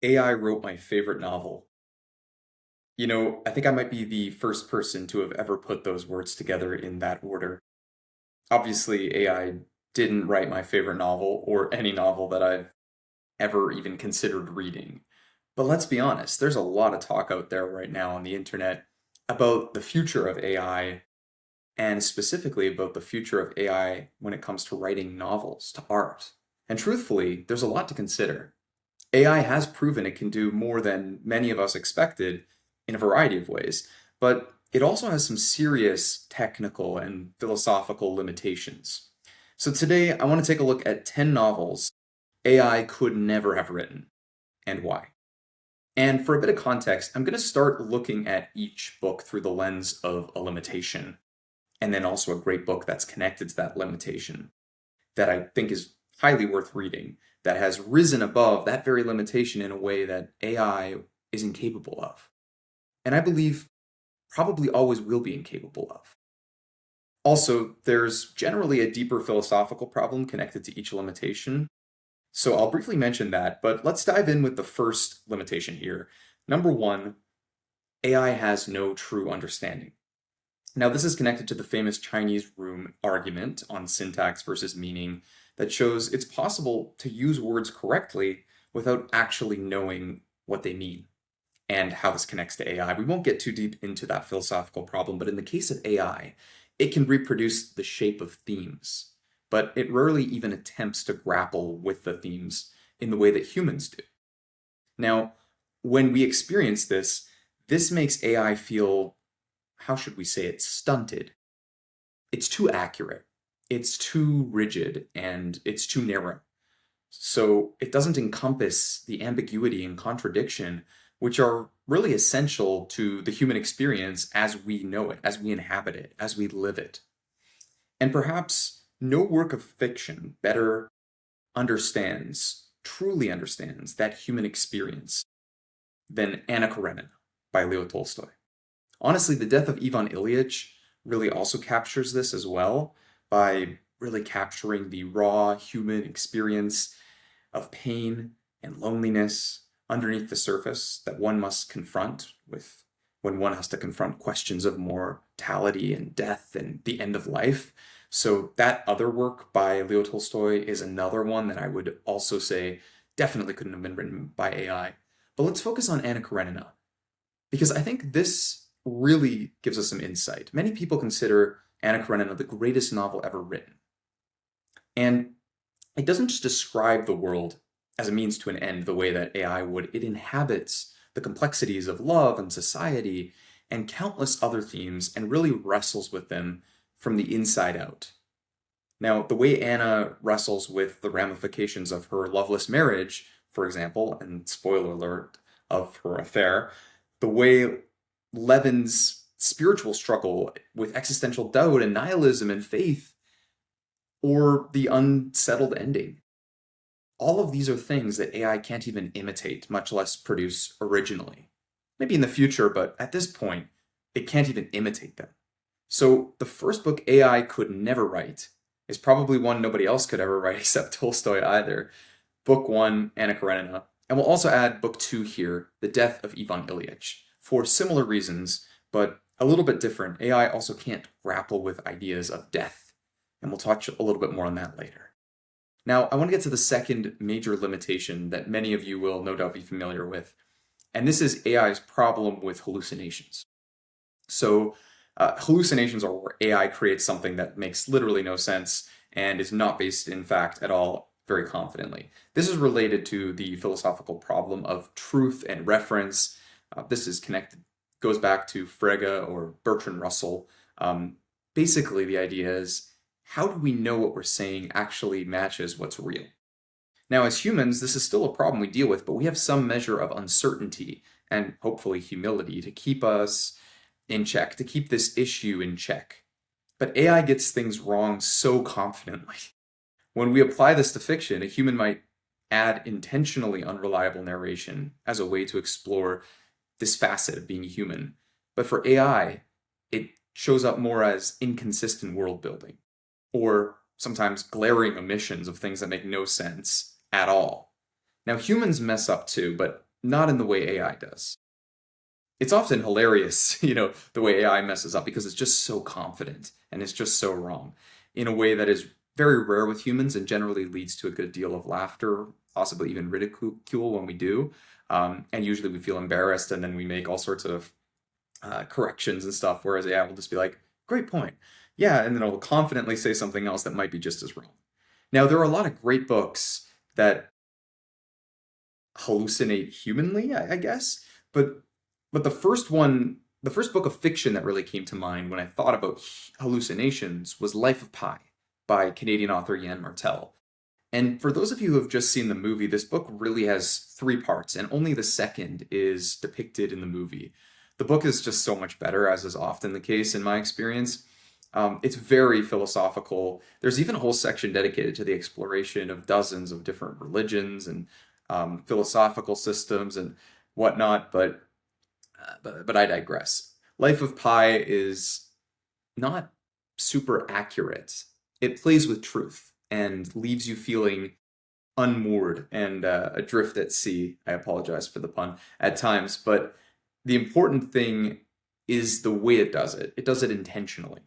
AI wrote my favorite novel. I think I might be the first person to have ever put those words together in that order. Obviously, AI didn't write my favorite novel or any novel that I've ever even considered reading. But let's be honest, there's a lot of talk out there right now on the internet about the future of AI and specifically about the future of AI when it comes to writing novels, to art. And truthfully, there's a lot to consider. AI has proven it can do more than many of us expected in a variety of ways, but it also has some serious technical and philosophical limitations. So today, I want to take a look at 10 novels AI could never have written, and why. And for a bit of context, I'm going to start looking at each book through the lens of a limitation, and then also a great book that's connected to that limitation that I think is highly worth reading, that has risen above that very limitation in a way that AI is incapable of. And I believe probably always will be incapable of. Also, there's generally a deeper philosophical problem connected to each limitation. So I'll briefly mention that, but let's dive in with the first limitation here. Number one, AI has no true understanding. Now, this is connected to the famous Chinese room argument on syntax versus meaning that shows it's possible to use words correctly without actually knowing what they mean and how this connects to AI. We won't get too deep into that philosophical problem, but in the case of AI, it can reproduce the shape of themes, but it rarely even attempts to grapple with the themes in the way that humans do. Now, when we experience this, this makes AI feel, how should we say it, stunted. It's too accurate, it's too rigid, and it's too narrow. So it doesn't encompass the ambiguity and contradiction, which are really essential to the human experience as we know it, as we inhabit it, as we live it. And perhaps no work of fiction better truly understands that human experience than Anna Karenina by Leo Tolstoy. Honestly, the death of Ivan Ilyich really also captures this as well by really capturing the raw human experience of pain and loneliness underneath the surface that one must confront with when one has to confront questions of mortality and death and the end of life. So that other work by Leo Tolstoy is another one that I would also say definitely couldn't have been written by AI. But let's focus on Anna Karenina, because I think this really gives us some insight. Many people consider Anna Karenina the greatest novel ever written. And it doesn't just describe the world as a means to an end the way that AI would. It inhabits the complexities of love and society and countless other themes and really wrestles with them from the inside out. Now, the way Anna wrestles with the ramifications of her loveless marriage, for example, and spoiler alert, of her affair, the way Levin's spiritual struggle with existential doubt and nihilism and faith, or the unsettled ending. All of these are things that AI can't even imitate, much less produce originally. Maybe in the future, but at this point, it can't even imitate them. So the first book AI could never write is probably one nobody else could ever write except Tolstoy either. Book 1, Anna Karenina. And we'll also add book 2 here, The Death of Ivan Ilyich, for similar reasons, but a little bit different. AI also can't grapple with ideas of death, and we'll touch a little bit more on that later. Now, I want to get to the second major limitation that many of you will no doubt be familiar with, and this is AI's problem with hallucinations. So, hallucinations are where AI creates something that makes literally no sense and is not based in fact at all very confidently. This is related to the philosophical problem of truth and reference. This is connected, goes back to Frege or Bertrand Russell. Basically, the idea is, how do we know what we're saying actually matches what's real? Now, as humans, this is still a problem we deal with, but we have some measure of uncertainty and hopefully humility to keep us in check, to keep this issue in check. But AI gets things wrong so confidently. When we apply this to fiction, a human might add intentionally unreliable narration as a way to explore this facet of being human. But for AI, it shows up more as inconsistent world building, or sometimes glaring omissions of things that make no sense at all. Now, humans mess up too, but not in the way AI does. It's often hilarious, the way AI messes up because it's just so confident and it's just so wrong in a way that is very rare with humans and generally leads to a good deal of laughter, possibly even ridicule when we do. And usually we feel embarrassed and then we make all sorts of corrections and stuff, whereas AI will just be like, great point. Yeah, and then it'll confidently say something else that might be just as wrong. Now, there are a lot of great books that hallucinate humanly, I guess, but the first book of fiction that really came to mind when I thought about hallucinations was Life of Pi by Canadian author Yann Martel. And for those of you who have just seen the movie, this book really has three parts, and only the second is depicted in the movie. The book is just so much better, as is often the case in my experience. It's very philosophical. There's even a whole section dedicated to the exploration of dozens of different religions and philosophical systems and whatnot, but I digress. Life of Pi is not super accurate. It plays with truth and leaves you feeling unmoored and adrift at sea. I apologize for the pun at times, but the important thing is the way it does it. It does it intentionally.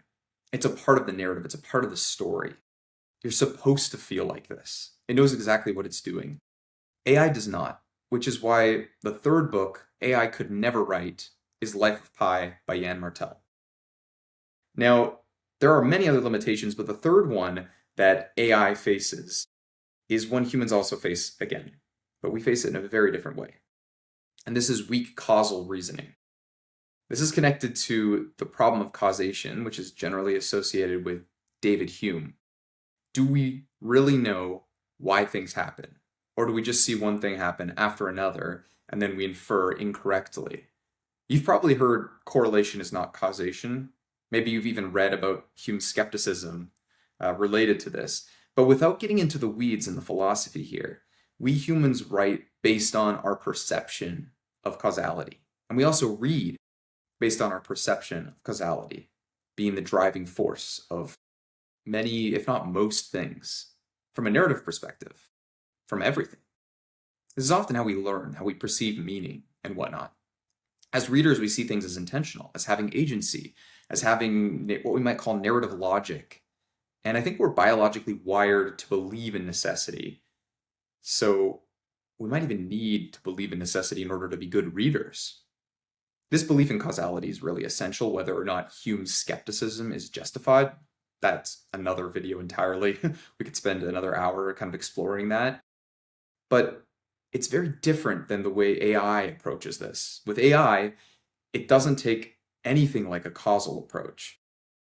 It's a part of the narrative. It's a part of the story. You're supposed to feel like this. It knows exactly what it's doing. AI does not, which is why the third book AI could never write is Life of Pi by Yann Martel. Now, there are many other limitations, but the third one that AI faces is one humans also face again, but we face it in a very different way. And this is weak causal reasoning. This is connected to the problem of causation, which is generally associated with David Hume. Do we really know why things happen? Or do we just see one thing happen after another, and then we infer incorrectly? You've probably heard correlation is not causation. Maybe you've even read about Hume's skepticism related to this. But without getting into the weeds in the philosophy here, we humans write based on our perception of causality. And we also read based on our perception of causality, being the driving force of many, if not most things, from a narrative perspective, from everything. This is often how we learn, how we perceive meaning and whatnot. As readers, we see things as intentional, as having agency, as having what we might call narrative logic. And I think we're biologically wired to believe in necessity. So we might even need to believe in necessity in order to be good readers. This belief in causality is really essential, whether or not Hume's skepticism is justified. That's another video entirely. We could spend another hour kind of exploring that. But it's very different than the way AI approaches this. With AI, it doesn't take anything like a causal approach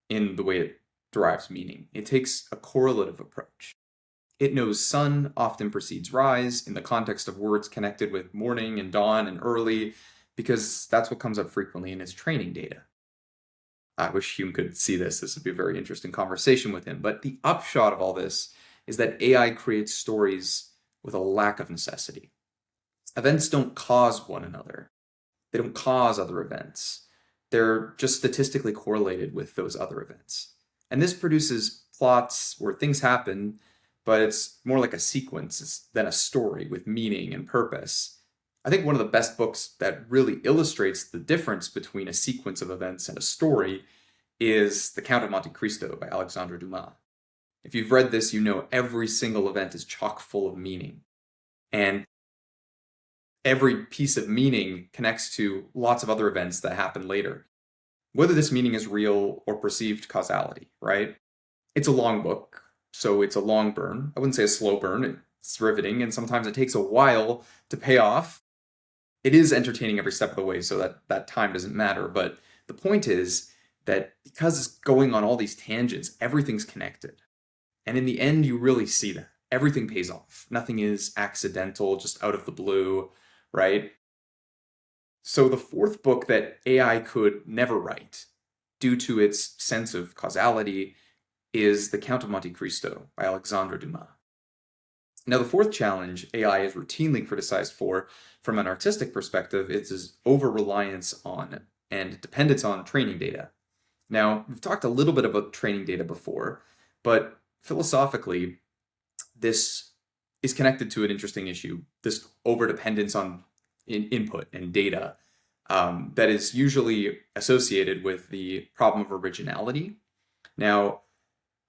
in the way it derives meaning. It takes a correlative approach. It knows sun often precedes rise in the context of words connected with morning and dawn and early, because that's what comes up frequently in its training data. I wish Hume could see this. This would be a very interesting conversation with him. But the upshot of all this is that AI creates stories with a lack of necessity. Events don't cause one another. They don't cause other events. They're just statistically correlated with those other events. And this produces plots where things happen, but it's more like a sequence than a story with meaning and purpose. I think one of the best books that really illustrates the difference between a sequence of events and a story is The Count of Monte Cristo by Alexandre Dumas. If you've read this, you know every single event is chock full of meaning. And every piece of meaning connects to lots of other events that happen later. Whether this meaning is real or perceived causality, right? It's a long book, so it's a long burn. I wouldn't say a slow burn. It's riveting, and sometimes it takes a while to pay off. It is entertaining every step of the way, so that time doesn't matter. But the point is that because it's going on all these tangents, everything's connected. And in the end, you really see that. Everything pays off. Nothing is accidental, just out of the blue, right? So the fourth book that AI could never write, due to its sense of causality, is The Count of Monte Cristo by Alexandre Dumas. Now, the fourth challenge AI is routinely criticized for, from an artistic perspective, is its over-reliance on and dependence on training data. Now, we've talked a little bit about training data before, but philosophically, this is connected to an interesting issue, this over-dependence on input and data that is usually associated with the problem of originality. Now,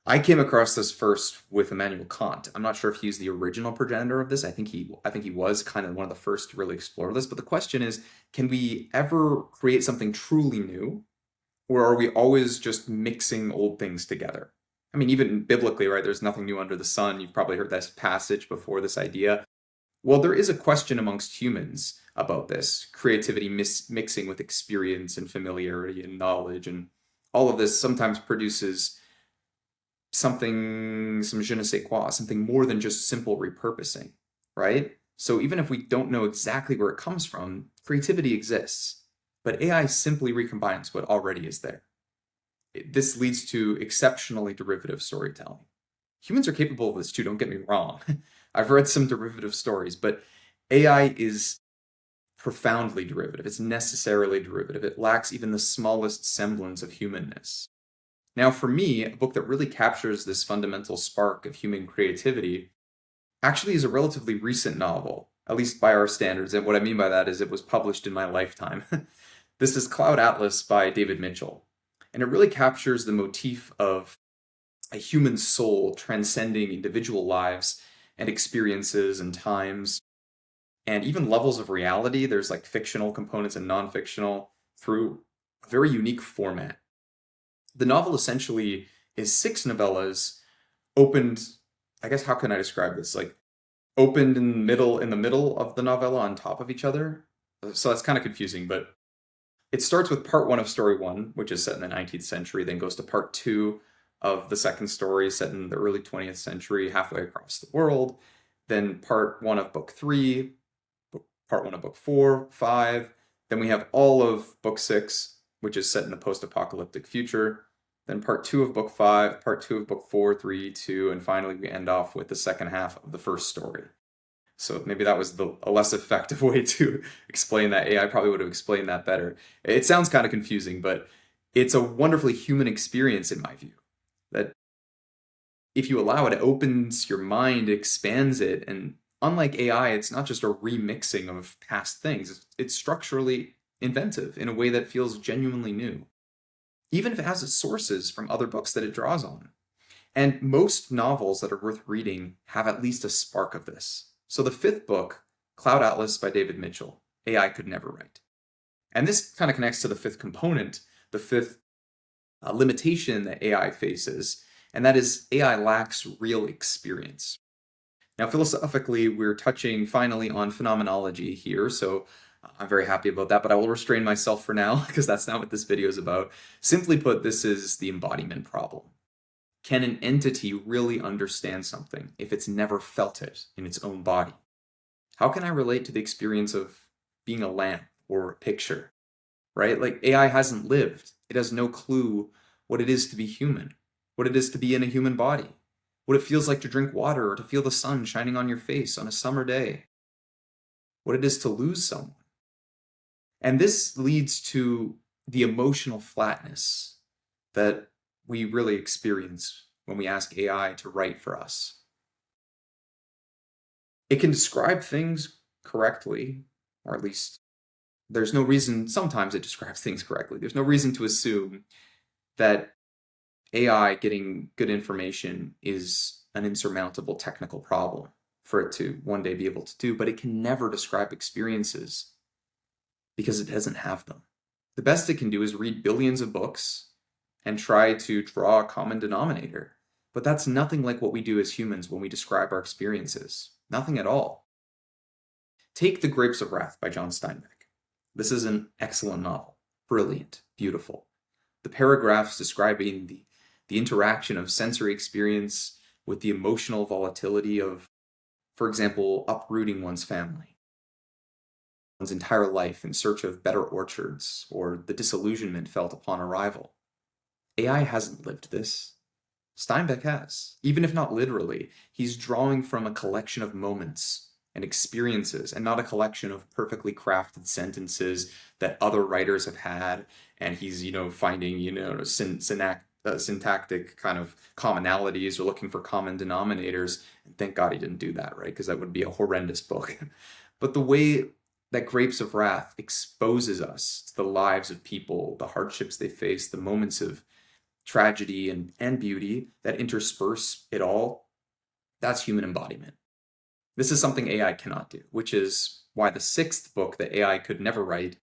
I came across this first with Immanuel Kant. I'm not sure if he's the original progenitor of this. I think he was kind of one of the first to really explore this. But the question is, can we ever create something truly new, or are we always just mixing old things together? I mean, even biblically, right? There's nothing new under the sun. You've probably heard this passage before, this idea. Well, there is a question amongst humans about this creativity mixing with experience and familiarity and knowledge, and all of this sometimes produces something, some je ne sais quoi, something more than just simple repurposing, right? So even if we don't know exactly where it comes from, creativity exists, but AI simply recombines what already is there. This leads to exceptionally derivative storytelling. Humans are capable of this too, don't get me wrong. I've read some derivative stories, but AI is profoundly derivative. It's necessarily derivative. It lacks even the smallest semblance of humanness. Now, for me, a book that really captures this fundamental spark of human creativity actually is a relatively recent novel, at least by our standards. And what I mean by that is it was published in my lifetime. This is Cloud Atlas by David Mitchell. And it really captures the motif of a human soul transcending individual lives and experiences and times and even levels of reality. There's like fictional components and non-fictional through a very unique format. The novel essentially is 6 novellas opened, I guess, how can I describe this? Like opened in the middle of the novella on top of each other. So that's kind of confusing, but it starts with part 1 of story 1, which is set in the 19th century, then goes to part 2 of the second story set in the early 20th century, halfway across the world, then part 1 of book 3, part 1 of book 4, 5, then we have all of book 6, which is set in the post-apocalyptic future, then part 2 of book 5, part 2 of book 4, 3, 2, and finally we end off with the second half of the first story. So maybe that was a less effective way to explain that. AI probably would have explained that better. It sounds kind of confusing, but it's a wonderfully human experience in my view. That if you allow it, it opens your mind, expands it, and unlike AI, it's not just a remixing of past things. It's structurally inventive in a way that feels genuinely new, even if it has its sources from other books that it draws on. And most novels that are worth reading have at least a spark of this. So the 5th book, Cloud Atlas by David Mitchell, AI could never write. And this kind of connects to the 5th component, the 5th limitation that AI faces, and that is AI lacks real experience. Now, philosophically, we're touching finally on phenomenology here, so I'm very happy about that, but I will restrain myself for now because that's not what this video is about. Simply put, this is the embodiment problem. Can an entity really understand something if it's never felt it in its own body? How can I relate to the experience of being a lamp or a picture, right? Like AI hasn't lived. It has no clue what it is to be human, what it is to be in a human body, what it feels like to drink water or to feel the sun shining on your face on a summer day, what it is to lose someone. And this leads to the emotional flatness that we really experience when we ask AI to write for us. It can describe things correctly, or at least there's no reason, sometimes it describes things correctly. There's no reason to assume that AI getting good information is an insurmountable technical problem for it to one day be able to do, but it can never describe experiences because it doesn't have them. The best it can do is read billions of books and try to draw a common denominator. But that's nothing like what we do as humans when we describe our experiences. Nothing at all. Take The Grapes of Wrath by John Steinbeck. This is an excellent novel. Brilliant. Beautiful. The paragraphs describing the interaction of sensory experience with the emotional volatility of, for example, uprooting one's family, one's entire life in search of better orchards, or the disillusionment felt upon arrival. AI hasn't lived this. Steinbeck has. Even if not literally, he's drawing from a collection of moments and experiences and not a collection of perfectly crafted sentences that other writers have had, and he's, finding, syntactic kind of commonalities or looking for common denominators. And thank God he didn't do that, right? Because that would be a horrendous book. But the way that Grapes of Wrath exposes us to the lives of people, the hardships they face, the moments of tragedy and beauty that intersperse it all, that's human embodiment. This is something AI cannot do, which is why the sixth book that AI could never write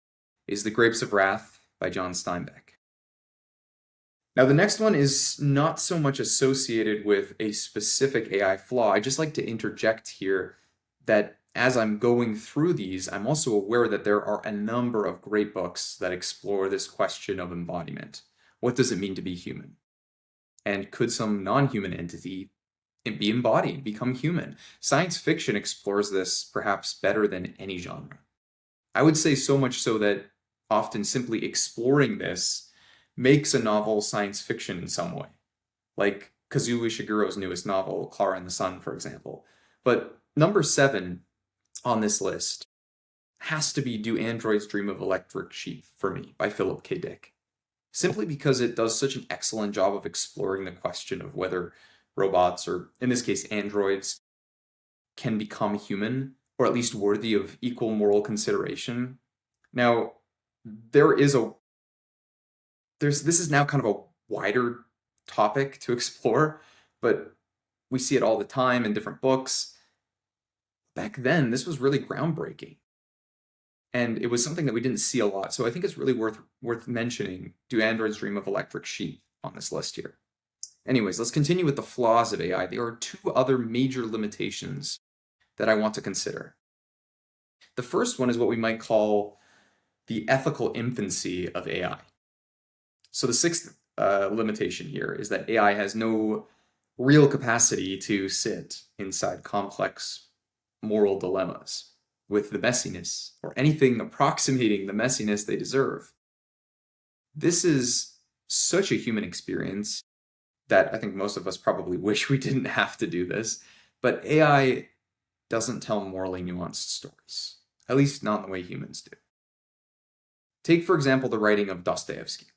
is The Grapes of Wrath by John Steinbeck. Now, the next one is not so much associated with a specific AI flaw. I just like to interject here that as I'm going through these, I'm also aware that there are a number of great books that explore this question of embodiment. What does it mean to be human? And could some non-human entity be embodied, become human? Science fiction explores this perhaps better than any genre. I would say so much so that often simply exploring this makes a novel science fiction in some way, like Kazuo Ishiguro's newest novel, Clara and the Sun, for example. But number 7 on this list has to be Do Androids Dream of Electric Sheep for me by Philip K. Dick, simply because it does such an excellent job of exploring the question of whether robots, or in this case androids, can become human, or at least worthy of equal moral consideration. Now, this is now kind of a wider topic to explore, but we see it all the time in different books. Back then, this was really groundbreaking. And it was something that we didn't see a lot. So I think it's really worth mentioning Do Androids Dream of Electric Sheep on this list here. Anyways, let's continue with the flaws of AI. There are 2 other major limitations that I want to consider. The first one is what we might call the ethical infancy of AI. So the 6th limitation here is that AI has no real capacity to sit inside complex moral dilemmas with the messiness or anything approximating the messiness they deserve. This is such a human experience that I think most of us probably wish we didn't have to do this, but AI doesn't tell morally nuanced stories, at least not in the way humans do. Take, for example, the writing of Dostoevsky,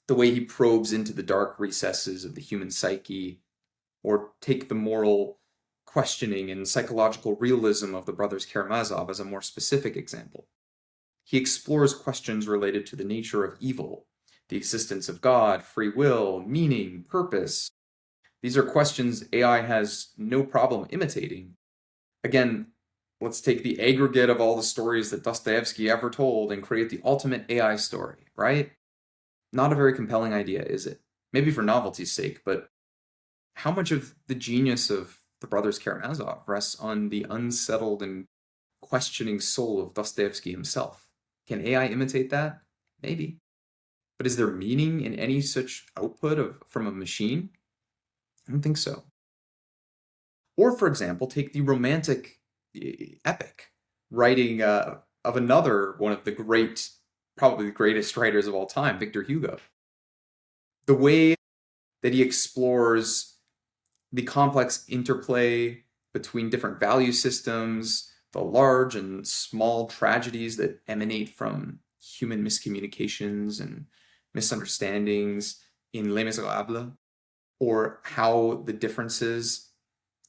the way he probes into the dark recesses of the human psyche, or take the moral questioning and psychological realism of the brothers Karamazov as a more specific example. He explores questions related to the nature of evil, the existence of God, free will, meaning, purpose. These are questions AI has no problem imitating. Again, let's take the aggregate of all the stories that Dostoevsky ever told and create the ultimate AI story, right? Not a very compelling idea, is it? Maybe for novelty's sake, but how much of the genius of the brothers Karamazov rests on the unsettled and questioning soul of Dostoevsky himself? Can AI imitate that? Maybe. But is there meaning in any such output from a machine? I don't think so. Or, for example, take the romantic epic writing of another one of the great, probably the greatest writers of all time, Victor Hugo. The way that he explores the complex interplay between different value systems, the large and small tragedies that emanate from human miscommunications and misunderstandings in Les Misérables, or how the differences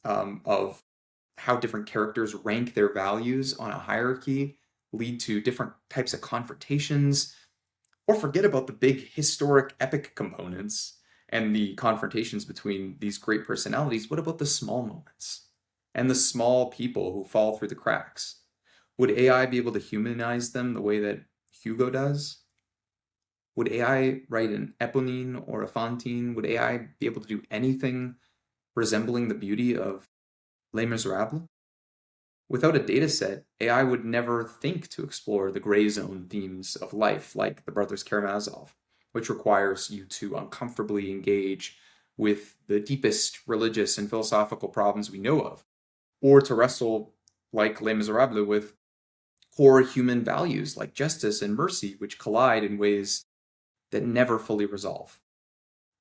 of how different characters rank their values on a hierarchy lead to different types of confrontations, or forget about the big historic epic components and the confrontations between these great personalities. What about the small moments and the small people who fall through the cracks? Would AI be able to humanize them the way that Hugo does? Would AI write an Eponine or a Fantine? Would AI be able to do anything resembling the beauty of Les Misérables? Without a data set, AI would never think to explore the gray zone themes of life like the brothers Karamazov, which requires you to uncomfortably engage with the deepest religious and philosophical problems we know of, or to wrestle, like Les Misérables, with core human values like justice and mercy, which collide in ways that never fully resolve.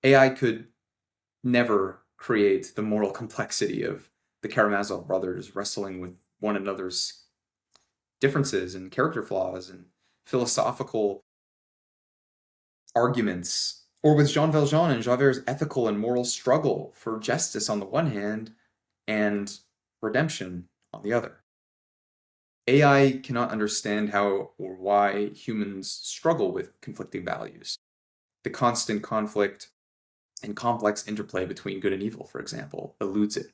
AI could never create the moral complexity of the Karamazov brothers wrestling with one another's differences and character flaws and philosophical arguments, or with Jean Valjean and Javert's ethical and moral struggle for justice on the one hand and redemption on the other. AI cannot understand how or why humans struggle with conflicting values. The constant conflict and complex interplay between good and evil, for example, eludes it.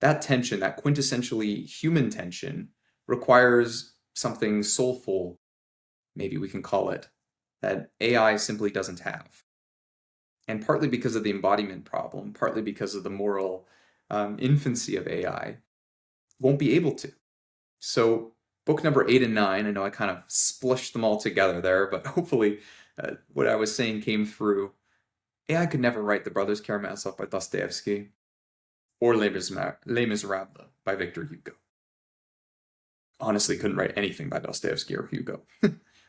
That tension, that quintessentially human tension, requires something soulful, maybe we can call it, that AI simply doesn't have. And partly because of the embodiment problem, partly because of the moral infancy of AI, won't be able to. So, book number 8 and 9, I know I kind of splushed them all together there, but hopefully what I was saying came through. AI could never write The Brothers Karamazov by Dostoevsky or Les Misérables by Victor Hugo. Honestly, couldn't write anything by Dostoevsky or Hugo,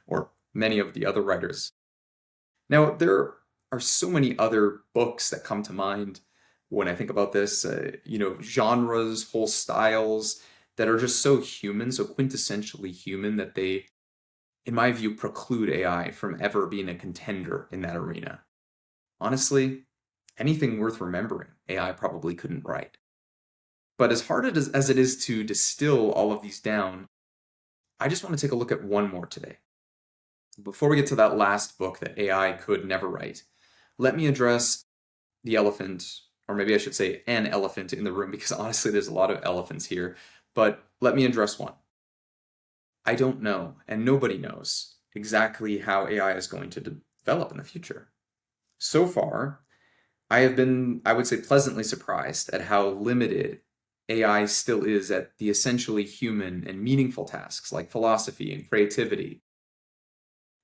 or many of the other writers. Now, there are so many other books that come to mind when I think about this, genres, whole styles that are just so human, so quintessentially human that they, in my view, preclude AI from ever being a contender in that arena. Honestly, anything worth remembering, AI probably couldn't write. But as hard as it is to distill all of these down, I just want to take a look at one more today. Before we get to that last book that AI could never write, let me address the elephant, or maybe I should say an elephant in the room, because honestly there's a lot of elephants here, but let me address one. I don't know, and nobody knows, exactly how AI is going to develop in the future. So far, I have been, I would say, pleasantly surprised at how limited AI still is at the essentially human and meaningful tasks like philosophy and creativity.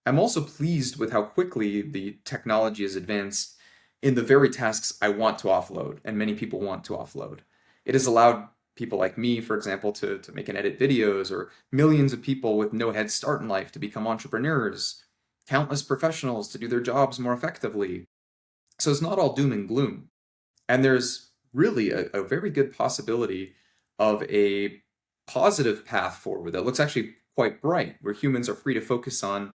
I'm also pleased with how quickly the technology has advanced in the very tasks I want to offload and many people want to offload. It has allowed people like me, for example, to make and edit videos, or millions of people with no head start in life to become entrepreneurs, countless professionals to do their jobs more effectively. So it's not all doom and gloom. And there's really a very good possibility of a positive path forward that looks actually quite bright, where humans are free to focus on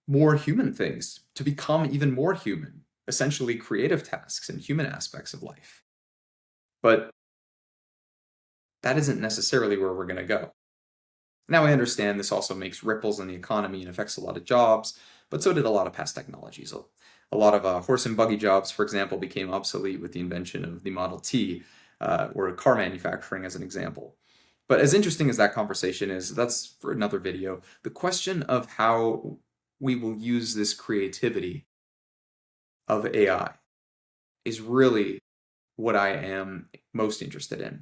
more human things, to become even more human, essentially creative tasks and human aspects of life. But that isn't necessarily where we're going to go. Now, I understand this also makes ripples in the economy and affects a lot of jobs, but so did a lot of past technologies. A lot of horse and buggy jobs, for example, became obsolete with the invention of the Model T, or car manufacturing as an example. But as interesting as that conversation is, that's for another video. The question of how we will use this creativity of AI is really what I am most interested in.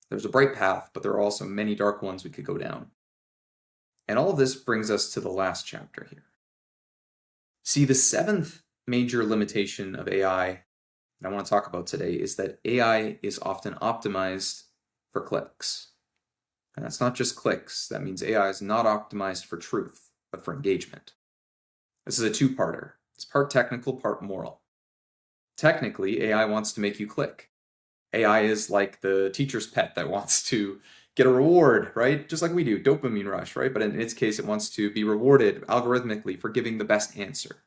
There's a bright path, but there are also many dark ones we could go down. And all of this brings us to the last chapter here. See, the seventh major limitation of AI that I want to talk about today is that AI is often optimized for clicks. And that's not just clicks. That means AI is not optimized for truth, but for engagement. This is a two-parter. It's part technical, part moral. Technically, AI wants to make you click. AI is like the teacher's pet that wants to get a reward, right? Just like we do, dopamine rush, right? But in its case, it wants to be rewarded algorithmically for giving the best answer.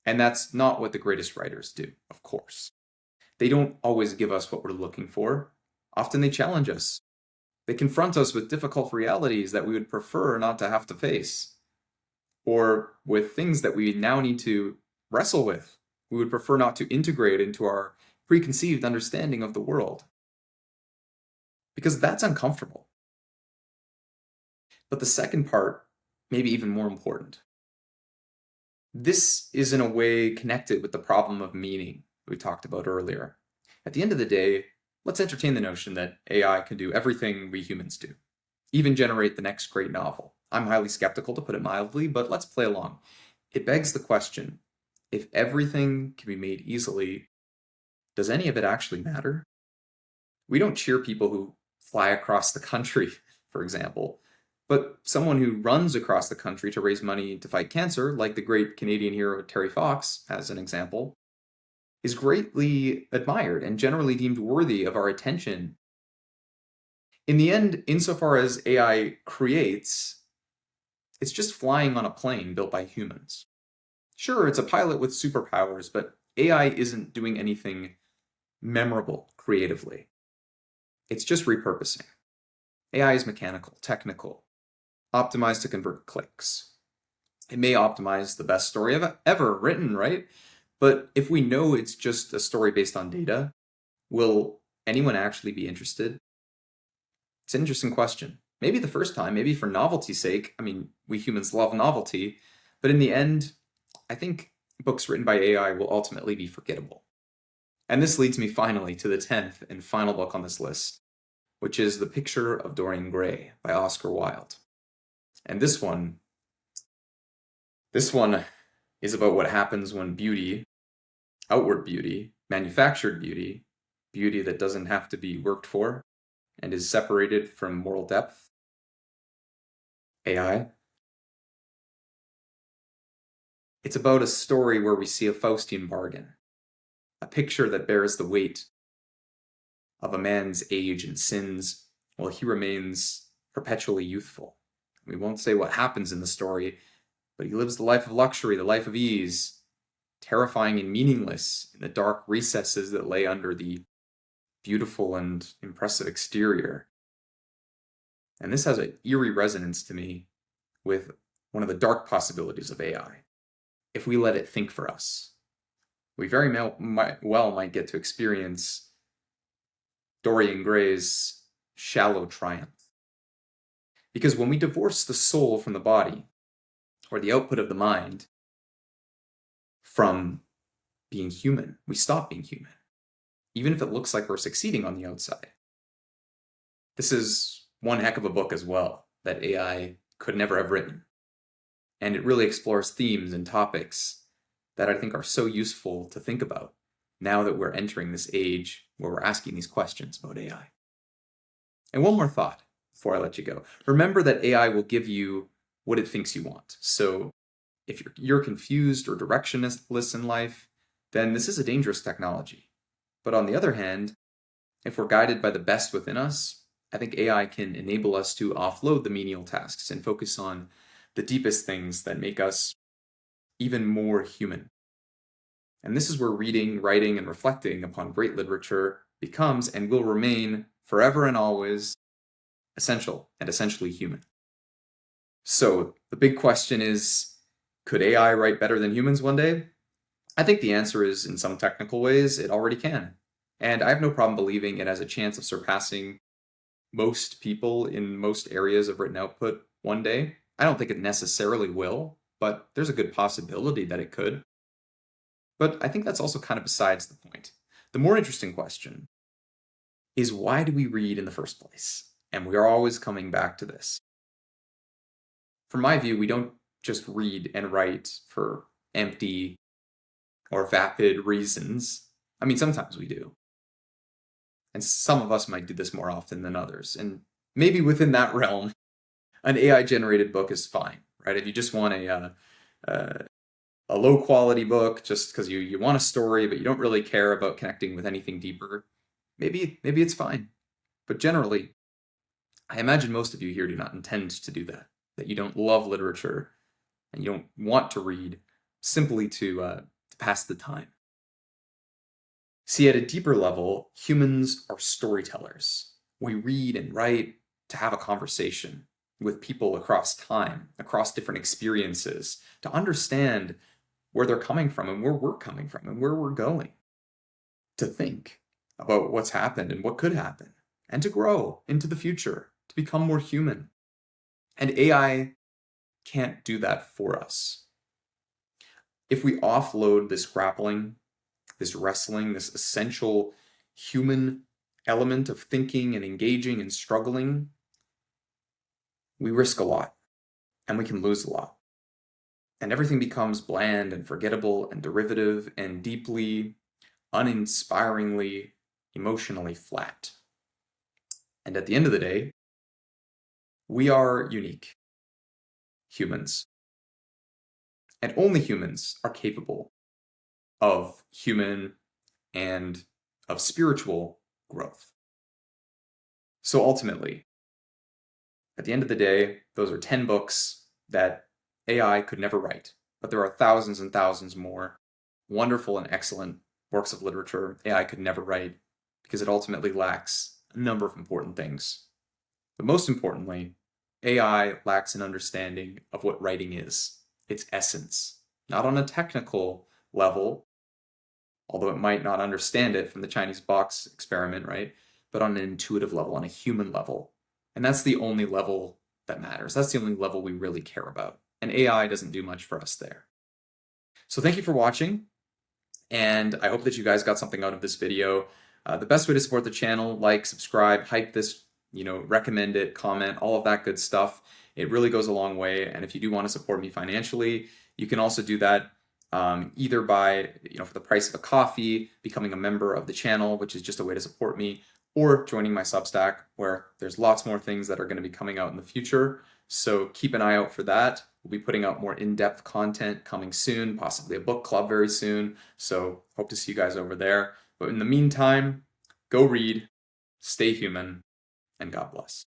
And that's not what the greatest writers do, of course. They don't always give us what we're looking for. Often they challenge us. They confront us with difficult realities that we would prefer not to have to face, or with things that we now need to wrestle with. We would prefer not to integrate into our preconceived understanding of the world, because that's uncomfortable. But the second part may be even more important. This is in a way connected with the problem of meaning we talked about earlier. At the end of the day, let's entertain the notion that AI can do everything we humans do, even generate the next great novel. I'm highly skeptical, to put it mildly, but let's play along. It begs the question, if everything can be made easily, does any of it actually matter? We don't cheer people who fly across the country, for example, but someone who runs across the country to raise money to fight cancer, like the great Canadian hero Terry Fox, as an example, is greatly admired and generally deemed worthy of our attention. In the end, insofar as AI creates, it's just flying on a plane built by humans. Sure, it's a pilot with superpowers, but AI isn't doing anything memorable creatively. It's just repurposing. AI is mechanical, technical, optimized to convert clicks. It may optimize the best story ever written, right? But if we know it's just a story based on data, will anyone actually be interested? It's an interesting question. Maybe the first time, maybe for novelty's sake. I mean, we humans love novelty, but in the end, I think books written by AI will ultimately be forgettable. And this leads me finally to the 10th and final book on this list, which is The Picture of Dorian Gray by Oscar Wilde. And this one is about what happens when beauty, outward beauty, manufactured beauty, beauty that doesn't have to be worked for, and is separated from moral depth, AI. It's about a story where we see a Faustian bargain, a picture that bears the weight of a man's age and sins while he remains perpetually youthful. We won't say what happens in the story, but he lives the life of luxury, the life of ease, terrifying and meaningless in the dark recesses that lay under the beautiful and impressive exterior. And this has an eerie resonance to me with one of the dark possibilities of AI. If we let it think for us, we very well might get to experience Dorian Gray's shallow triumph. Because when we divorce the soul from the body, or the output of the mind, from being human, we stop being human, even if it looks like we're succeeding on the outside. This is one heck of a book as well that AI could never have written. And it really explores themes and topics that I think are so useful to think about now that we're entering this age where we're asking these questions about AI. And one more thought before I let you go. Remember that AI will give you what it thinks you want. So if you're confused or directionless in life, then this is a dangerous technology. But on the other hand, if we're guided by the best within us, I think AI can enable us to offload the menial tasks and focus on the deepest things that make us even more human. And this is where reading, writing, and reflecting upon great literature becomes and will remain forever and always essential and essentially human. So the big question is, could AI write better than humans one day? I think the answer is, in some technical ways, it already can. And I have no problem believing it has a chance of surpassing most people in most areas of written output one day. I don't think it necessarily will, but there's a good possibility that it could. But I think that's also kind of besides the point. The more interesting question is, why do we read in the first place? And we are always coming back to this. From my view, we don't just read and write for empty or vapid reasons. I mean, sometimes we do. And some of us might do this more often than others. And maybe within that realm, an AI-generated book is fine, right? If you just want a low-quality book just because you want a story, but you don't really care about connecting with anything deeper, maybe it's fine. But generally, I imagine most of you here do not intend to do that you don't love literature and you don't want to read simply to pass the time. See, at a deeper level, humans are storytellers. We read and write to have a conversation with people across time, across different experiences, to understand where they're coming from and where we're coming from and where we're going. To think about what's happened and what could happen, and to grow into the future, to become more human. And AI can't do that for us. If we offload this grappling, this wrestling, this essential human element of thinking and engaging and struggling, we risk a lot, and we can lose a lot. And everything becomes bland and forgettable and derivative and deeply, uninspiringly, emotionally flat. And at the end of the day, we are unique humans. And only humans are capable of human and of spiritual growth. So ultimately, at the end of the day, those are 10 books that AI could never write, but there are thousands and thousands more wonderful and excellent works of literature AI could never write because it ultimately lacks a number of important things. But most importantly, AI lacks an understanding of what writing is, its essence, not on a technical level, although it might not understand it from the Chinese box experiment, right? But on an intuitive level, on a human level. And that's the only level that matters. That's the only level we really care about. And AI doesn't do much for us there. So thank you for watching. And I hope that you guys got something out of this video. The best way to support the channel, like, subscribe, hype this, recommend it, comment, all of that good stuff. It really goes a long way. And if you do want to support me financially, you can also do that either by, for the price of a coffee, becoming a member of the channel, which is just a way to support me, or joining my Substack, where there's lots more things that are going to be coming out in the future. So keep an eye out for that. We'll be putting out more in-depth content coming soon, possibly a book club very soon. So hope to see you guys over there. But in the meantime, go read, stay human, and God bless.